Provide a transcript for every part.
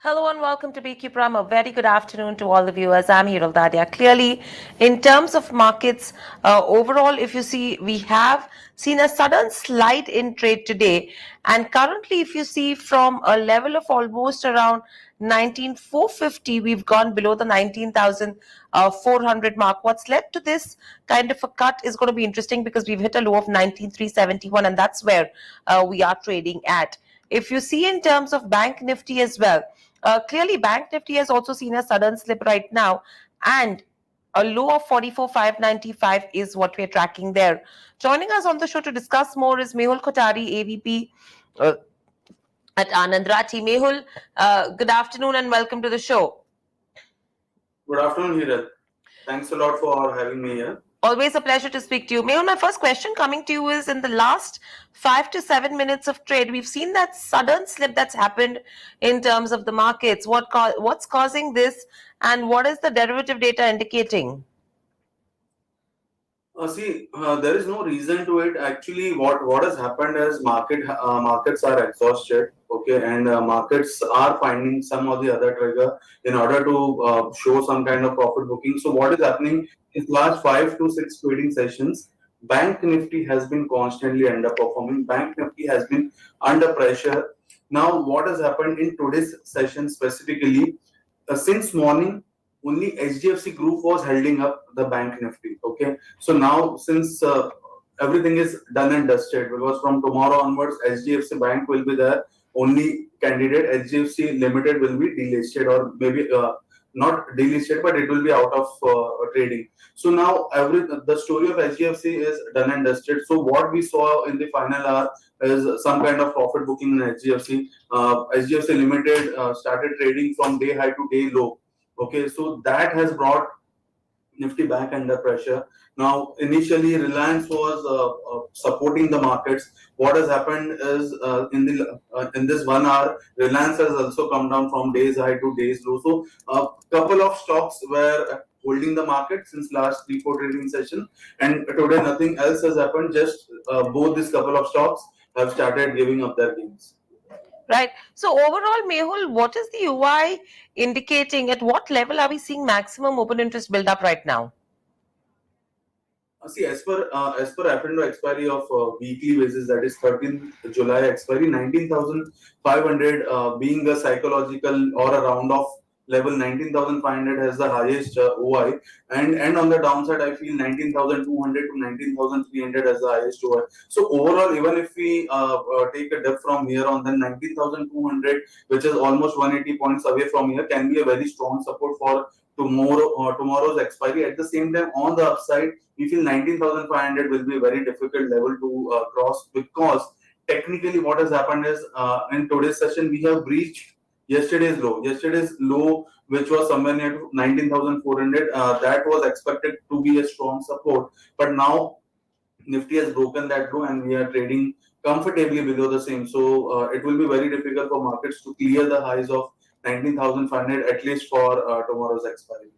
Hello and welcome to Beekeeper. A very good afternoon to all the viewers. I'm Hiral Dadia. Clearly, in terms of markets, overall, if you see, we have seen a sudden slide in trade today. And currently, if you see from a level of almost around 19,450, we've gone below the 19,400 mark. What's led to this kind of a cut is going to be interesting because we've hit a low of 19,371, and that's where we are trading at. If you see in terms of Bank Nifty as well, clearly, Bank Nifty has also seen a sudden slip right now, and a low of 44,595 is what we're tracking there. Joining us on the show to discuss more is Mehul Kothari, AVP at Anand Rathi. Mehul, good afternoon and welcome to the show. Good afternoon, Hiral. Thanks a lot for having me here. Always a pleasure to speak to you. Mehul, my first question coming to you is in the last 5 to 7 minutes of trade, we've seen that sudden slip that's happened in terms of the markets. What's causing this and what is the derivative data indicating? There is no reason to it. Actually, what has happened is markets are exhausted, okay, and markets are finding some or the other trigger in order to show some kind of profit booking. So what is happening is last 5 to 6 trading sessions, Bank Nifty has been constantly underperforming. Bank Nifty has been under pressure. Now, what has happened in today's session specifically? Since morning, only HDFC Group was holding up the Bank Nifty. Okay, so now since everything is done and dusted, because from tomorrow onwards, HDFC Bank will be the only candidate. HDFC Limited will be delisted, or maybe not delisted, but it will be out of trading. So now the story of HDFC is done and dusted. So what we saw in the final hour is some kind of profit booking in HDFC. HDFC Limited started trading from day high to day low. Okay, so that has brought Nifty back under pressure. Now, initially, Reliance was supporting the markets. What has happened is in this 1 hour, Reliance has also come down from days high to days low. So, a couple of stocks were holding the market since last 3-4 trading session, and today nothing else has happened. Just both these couple of stocks have started giving up their gains. Right. So overall, Mehul, what is the UI indicating? At what level are we seeing maximum open interest build up right now? As per F&O expiry of weekly basis, that is 13th July expiry, 19,500 being a psychological or a round off level, 19,500 has the highest OI, and on the downside, I feel 19,200 to 19,300 as the highest OI. So overall, even if we take a dip from here on, then 19,200, which is almost 180 points away from here, can be a very strong support for tomorrow's expiry. At the same time, on the upside, we feel 19,500 will be a very difficult level to cross, because technically what has happened is in today's session we have breached yesterday's low. Yesterday's low, which was somewhere near 19,400, that was expected to be a strong support, but now Nifty has broken that low and we are trading comfortably below the same. So it will be very difficult for markets to clear the highs of 19,500 at least for tomorrow's expiry.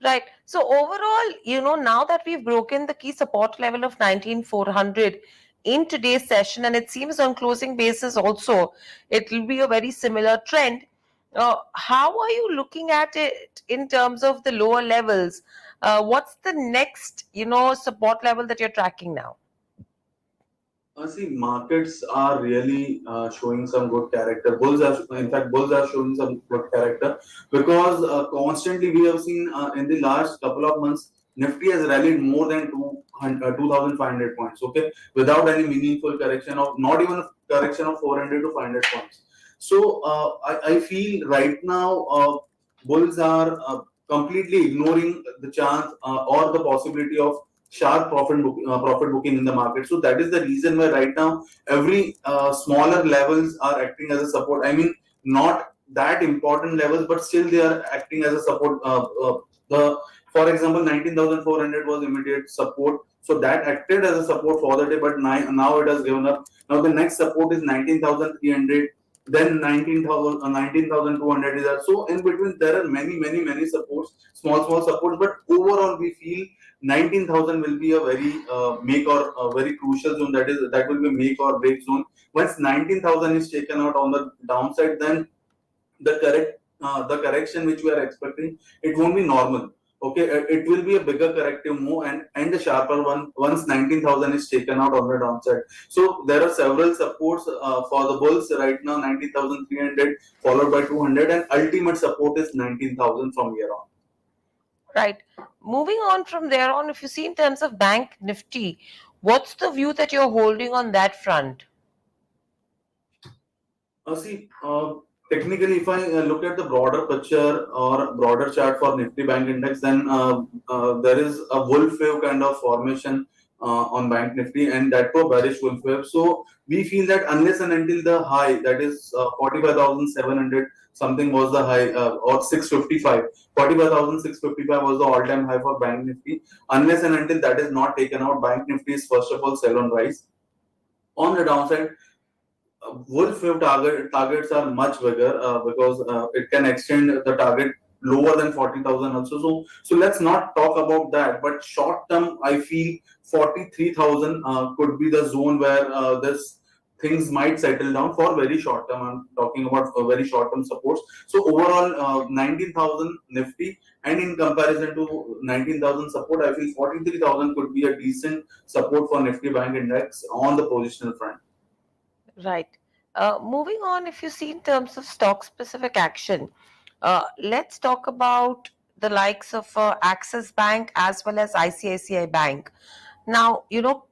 Right. So overall, now that we've broken the key support level of 19,400 in today's session, and it seems on closing basis also, it will be a very similar trend. How are you looking at it in terms of the lower levels? What's the next, support level that you're tracking now? Markets are really showing some good character. Bulls are showing some good character, because constantly we have seen in the last couple of months, Nifty has rallied more than 2,500 points, okay, without any meaningful correction, of not even a correction of 400 to 500 points. So I feel right now bulls are completely ignoring the chance or the possibility of sharp profit booking in the market. So that is the reason why right now every smaller levels are acting as a support. I mean, not that important levels, but still they are acting as a support. For example, 19,400 was immediate support, so that acted as a support for the day, but now it has given up. Now the next support is 19,300. Then 19,200 is there. So in between there are many supports, small supports, but overall we feel 19,000 will be a very very crucial zone. That will be make or break zone. Once 19,000 is taken out on the downside, then the the correction which we are expecting, it won't be normal. Okay, it will be a bigger corrective move and a sharper one once 19,000 is taken out on the downside. So there are several supports for the bulls right now: 19,300 followed by 200, and ultimate support is 19,000 from here on. Right. Moving on from there on, if you see in terms of Bank Nifty, what's the view that you're holding on that front? See, technically, if I look at the broader picture or broader chart for Nifty Bank Index, then there is a wolf wave kind of formation on Bank Nifty, and that too a bearish wolf wave. So we feel that unless and until the high, that is 45,700 something was the high, or 655, 45,655 was the all-time high for Bank Nifty. Unless and until that is not taken out, Bank Nifty is first of all sell on rise. On the downside, wolf wave targets are much bigger because it can extend the target lower than 40,000 also. So let's not talk about that. But short term, I feel 43,000 could be the zone where this things might settle down for very short term. I'm talking about very short term supports. So overall, 19,000 Nifty, and in comparison to 19,000 support, I feel 43,000 could be a decent support for Nifty Bank Index on the positional front. Right. Moving on, if you see in terms of stock specific action, let's talk about the likes of Axis Bank as well as ICICI Bank. Now,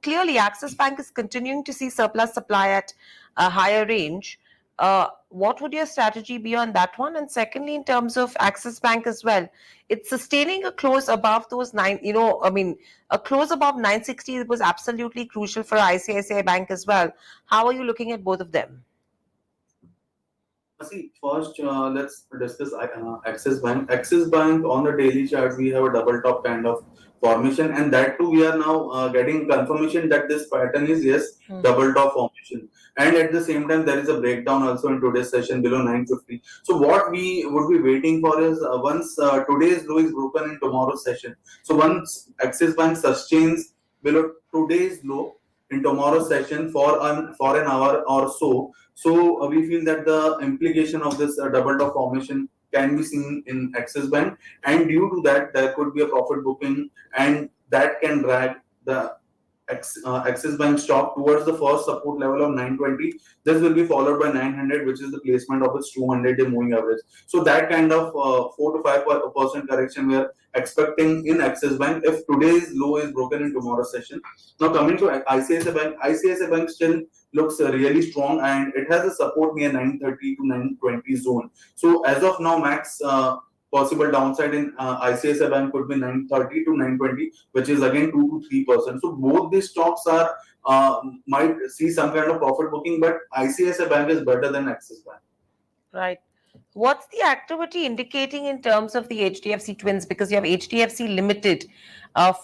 clearly Axis Bank is continuing to see surplus supply at a higher range. What would your strategy be on that one? And secondly, in terms of Axis Bank as well, it's sustaining a close above those a close above 960 was absolutely crucial for ICICI Bank as well. How are you looking at both of them? See, first let's discuss Axis Bank. Axis Bank on the daily chart, we have a double top kind of formation, and that too we are now getting confirmation that this pattern is double top formation. And at the same time, there is a breakdown also in today's session below 950. So what we would be waiting for is once today's low is broken in tomorrow's session. So once Axis Bank sustains below today's low in tomorrow's session for an hour or so. So we feel that the implication of this double top formation can be seen in Axis Bank, and due to that, there could be a profit booking, and that can drag the Axis Bank stock towards the first support level of 920. This will be followed by 900, which is the placement of its 200-day moving average. So that kind of 4 to 5% correction we are expecting in Axis Bank if today's low is broken in tomorrow's session. Now coming to ICICI Bank still looks really strong, and it has a support near 930 to 920 zone. So as of now, max possible downside in ICICI Bank could be 930 to 920, which is again 2 to 3%. So both these stocks are might see some kind of profit booking, but ICICI Bank is better than Axis Bank. Right. What's the activity indicating in terms of the HDFC twins? Because you have HDFC Limited,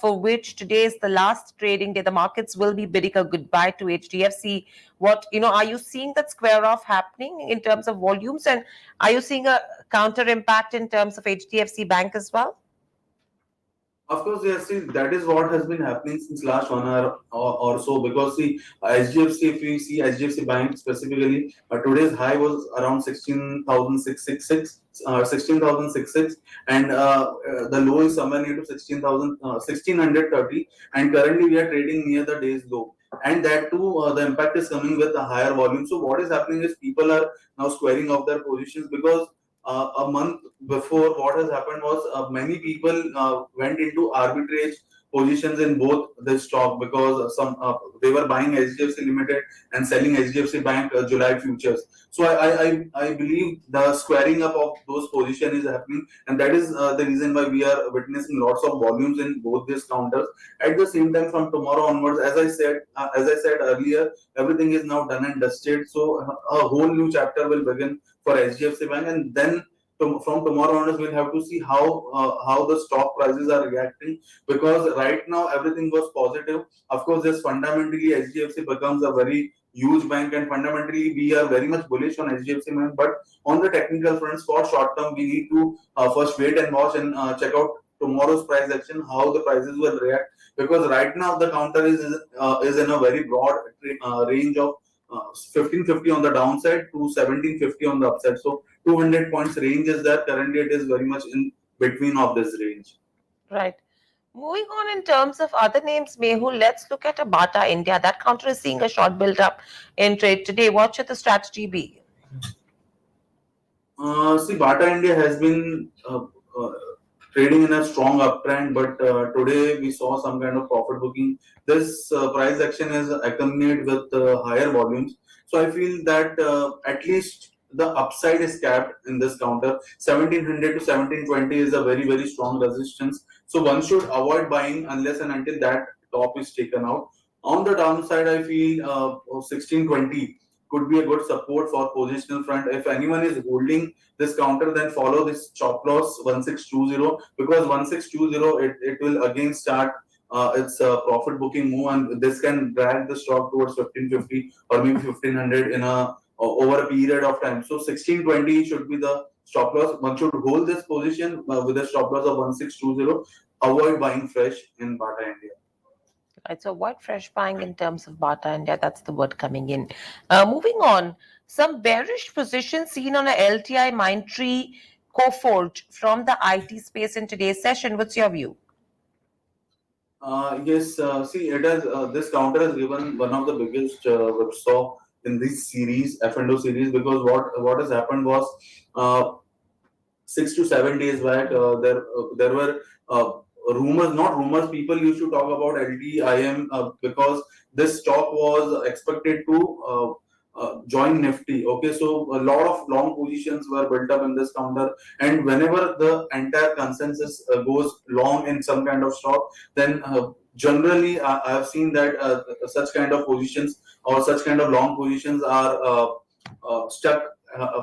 for which today is the last trading day. The markets will be bidding a goodbye to HDFC. Are you seeing that square off happening in terms of volumes? And are you seeing a counter impact in terms of HDFC Bank as well? Of course, yes. See, that is what has been happening since last 1 hour or so. Because see, HDFC, if we see HDFC Bank specifically, today's high was around 16,666, 16,666, and the low is somewhere near to 1630, and currently we are trading near the day's low. And that too, the impact is coming with a higher volume. So what is happening is people are now squaring off their positions because a month before, what has happened was many people went into arbitrage positions in both the stock because they were buying HDFC Limited and selling HDFC Bank July futures. So I believe the squaring up of those positions is happening, and that is the reason why we are witnessing lots of volumes in both these counters. At the same time, from tomorrow onwards, as I said earlier, everything is now done and dusted. So a whole new chapter will begin for HDFC Bank, and then from tomorrow onwards, we'll have to see how the stock prices are reacting, because right now everything was positive. Of course, just fundamentally HDFC becomes a very huge bank, and fundamentally we are very much bullish on HDFC Bank. But on the technical fronts, for short term, we need to first wait and watch and check out tomorrow's price action, how the prices will react, because right now the counter is in a very broad range of 1550 on the downside to 1750 on the upside. So 200 points range is there. Currently, it is very much in between of this range. Right. Moving on in terms of other names, Mehul, let's look at a Bata India. That counter is seeing a short build up in trade today. What should the strategy be? See, Bata India has been trading in a strong uptrend, but today we saw some kind of profit booking. This price action is accompanied with higher volumes. So I feel that at least the upside is capped in this counter. 1700 to 1720 is a very strong resistance. So one should avoid buying unless and until that top is taken out. On the downside, I feel 1620 could be a good support for positional front. If anyone is holding this counter, then follow this stop loss 1620, because 1620 it will again start its profit booking move, and this can drag the stock towards 1550 or maybe 1500 in a over a period of time. So 1620 should be the stop loss. One should hold this position with a stop loss of 1620. Avoid buying fresh in Bata India. Right, so avoid fresh buying in terms of Bata India. That's the word coming in. Moving on, some bearish positions seen on a LTI Mindtree Coforge from the IT space in today's session. What's your view? Yes, see, it has this counter has given one of the biggest whipsaw in this series, F&O series, because what has happened was uh, 6 to 7 days back, there were rumors, not rumors. People used to talk about LTIM because this stock was expected to join Nifty. Okay, so a lot of long positions were built up in this counter, and whenever the entire consensus goes long in some kind of stock, then generally I have seen that such kind of positions or such kind of long positions are stuck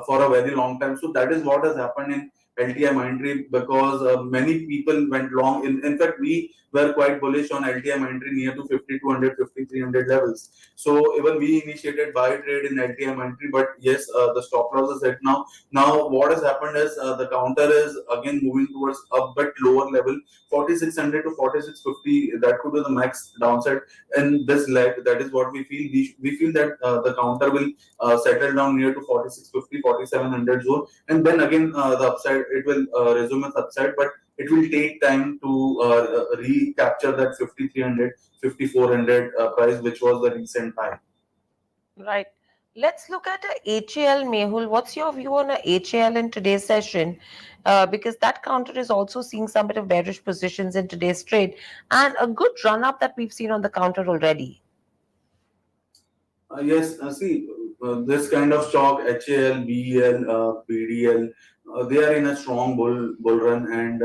for a very long time. So that is what has happened in LTI Mindtree, because many people went long. In fact, we were quite bullish on LTI Mindtree near to 5200, 5300 levels. So even we initiated buy trade in LTI Mindtree, but yes, the stop loss is set now. Now what has happened is the counter is again moving towards a bit lower level, 4600 to 4650. That could be the max downside in this leg. That is what we feel. We feel that the counter will settle down near to 4650, 4700 zone, and then again the upside, it will resume its upside, but it will take time to recapture that 5300, 5400 price, which was the recent high. Right. Let's look at a HAL, Mehul. What's your view on a HAL in today's session? Because that counter is also seeing some bit of bearish positions in today's trade and a good run up that we've seen on the counter already. Yes, see, this kind of stock, HAL, BEL, BDL, they are in a strong bull run. And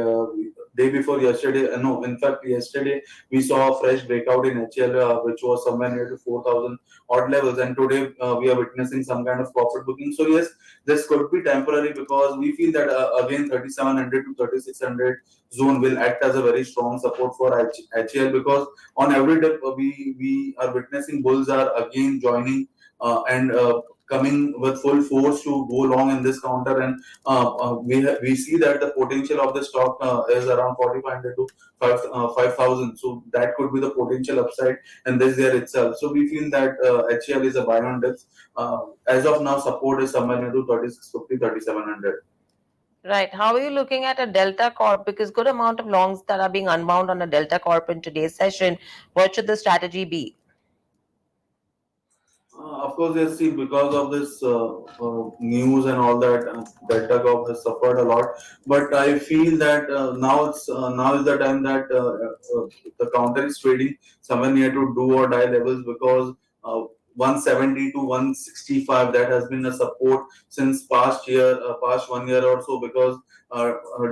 day before yesterday, no, in fact, yesterday we saw a fresh breakout in HAL, which was somewhere near to 4,000 odd levels. And today we are witnessing some kind of profit booking. So yes, this could be temporary, because we feel that again 3,700 to 3,600 zone will act as a very strong support for HAL, because on every dip we are witnessing bulls are again joining and coming with full force to go long in this counter. And we see that the potential of the stock is around 4,500 to 5,000. So that could be the potential upside in this year itself. So we feel that HCL is a buy on dips. As of now, support is somewhere near to 3650, 3700. Right. How are you looking at a Delta Corp? Because good amount of longs that are being unwound on a Delta Corp in today's session. What should the strategy be? Of course, yes. See, because of this news and all that, Delta Corp has suffered a lot. But I feel that now is the time that the counter is trading somewhere near to do or die levels, because uh, 170 to 165, that has been a support since past year, past 1 year or so. Because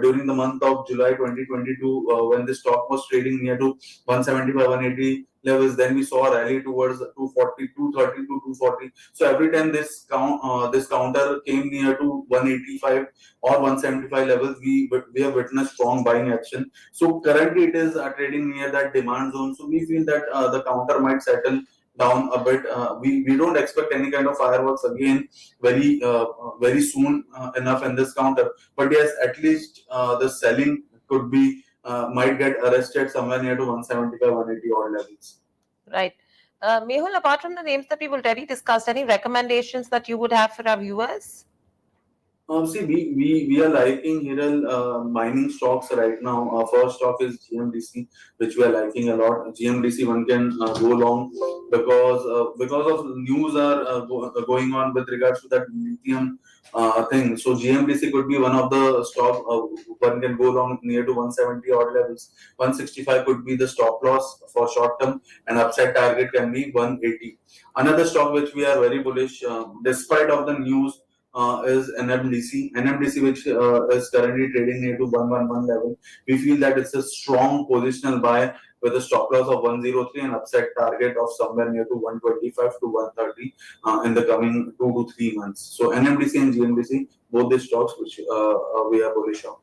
during the month of July 2022, when the stock was trading near to 175, 180 levels, then we saw a rally towards 240, 230 to 240. So every time this counter came near to 185 or 175 levels, we have witnessed strong buying action. So currently it is trading near that demand zone. So we feel that the counter might settle down a bit. We don't expect any kind of fireworks again very soon enough in this counter. But yes, at least the selling could be might get arrested somewhere near to 175, 180 odd levels. Right. Mehul, apart from the names that we've already discussed, any recommendations that you would have for our viewers? See, we are liking here mining stocks right now. Our first stock is GMDC, which we are liking a lot. GMDC one can go long because of news are going on with regards to that lithium thing. So GMDC could be one of the stock one can go long near to 170 odd levels. 165 could be the stop loss for short term, and upside target can be 180. Another stock which we are very bullish despite of the news is NMDC. NMDC, which is currently trading near to 111 level. We feel that it's a strong positional buy with a stop loss of 103 and upside target of somewhere near to 125 to 130 in the coming 2 to 3 months. So NMDC and GMDC, both the stocks which we are bullish on.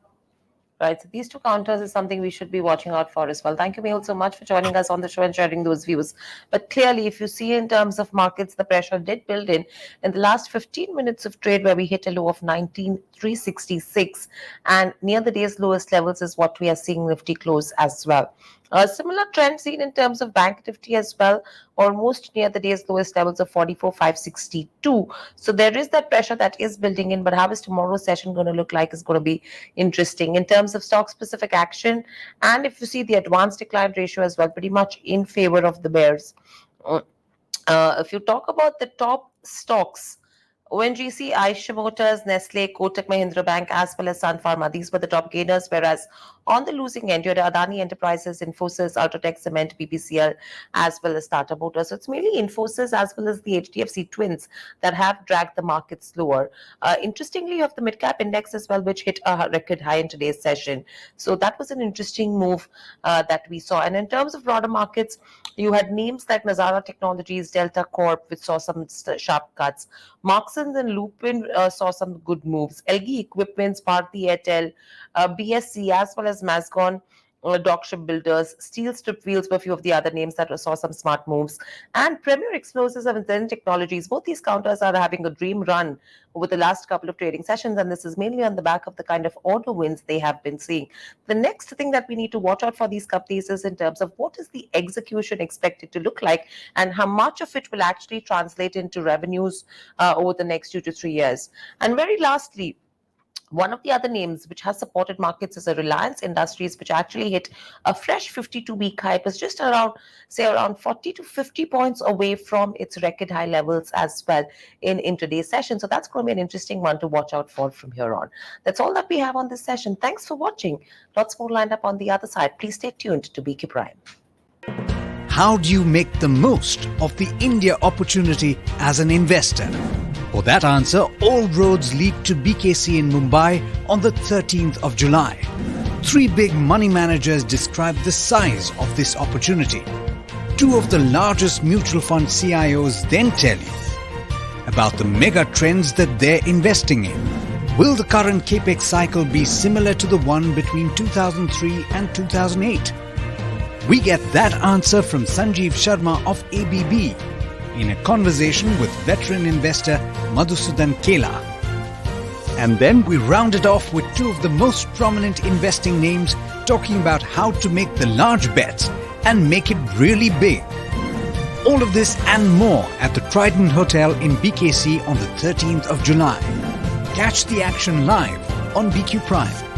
Right. So these two counters is something we should be watching out for as well. Thank you, Mehul, so much for joining us on the show and sharing those views. But clearly, if you see in terms of markets, the pressure did build in the last 15 minutes of trade where we hit a low of 19,366, and near the day's lowest levels is what we are seeing Nifty close as well. A similar trend seen in terms of Bank Nifty as well, almost near the day's lowest levels of 44,562. So there is that pressure that is building in, but how is tomorrow's session going to look like is going to be interesting in terms of stock specific action. And if you see the advanced decline ratio as well, pretty much in favor of the bears. If you talk about the top stocks, ONGC, Eicher Motors, Nestle, Kotak Mahindra Bank, as well as Sun Pharma. These were the top gainers, whereas on the losing end, you had Adani Enterprises, Infosys, Ultratech Cement, BPCL, as well as Tata Motors. So it's mainly Infosys as well as the HDFC twins that have dragged the markets lower. Interestingly, you have the mid-cap index as well, which hit a record high in today's session. So that was an interesting move that we saw. And in terms of broader markets, you had names like Nazara Technologies, Delta Corp, which saw some sharp cuts. Marksons and Lupin saw some good moves. LG Equipments, Bharti Airtel, BSC, as well as Mascon, Dock Shipbuilders, Steel Strip Wheels were a few of the other names that saw some smart moves. And Premier Explosives and Zen Technologies, both these counters are having a dream run over the last couple of trading sessions, and this is mainly on the back of the kind of order wins they have been seeing. The next thing that we need to watch out for these companies is in terms of what is the execution expected to look like and how much of it will actually translate into revenues over the next 2 to 3 years. And very lastly, one of the other names which has supported markets is a Reliance Industries, which actually hit a fresh 52-week high. It was just around 40 to 50 points away from its record high levels as well in today's session. So that's going to be an interesting one to watch out for from here on. That's all that we have on this session. Thanks for watching. Lots more lined up on the other side. Please stay tuned to BQ Prime. How do you make the most of the India opportunity as an investor? For that answer, all roads lead to BKC in Mumbai on the 13th of July. 3 big money managers describe the size of this opportunity. 2 of the largest mutual fund CIOs then tell you about the mega trends that they're investing in. Will the current capex cycle be similar to the one between 2003 and 2008? We get that answer from Sanjeev Sharma of ABB in a conversation with veteran investor Madhusudan Kela. And then we round it off with 2 of the most prominent investing names talking about how to make the large bets and make it really big. All of this and more at the Trident Hotel in BKC on the 13th of July. Catch the action live on BQ Prime.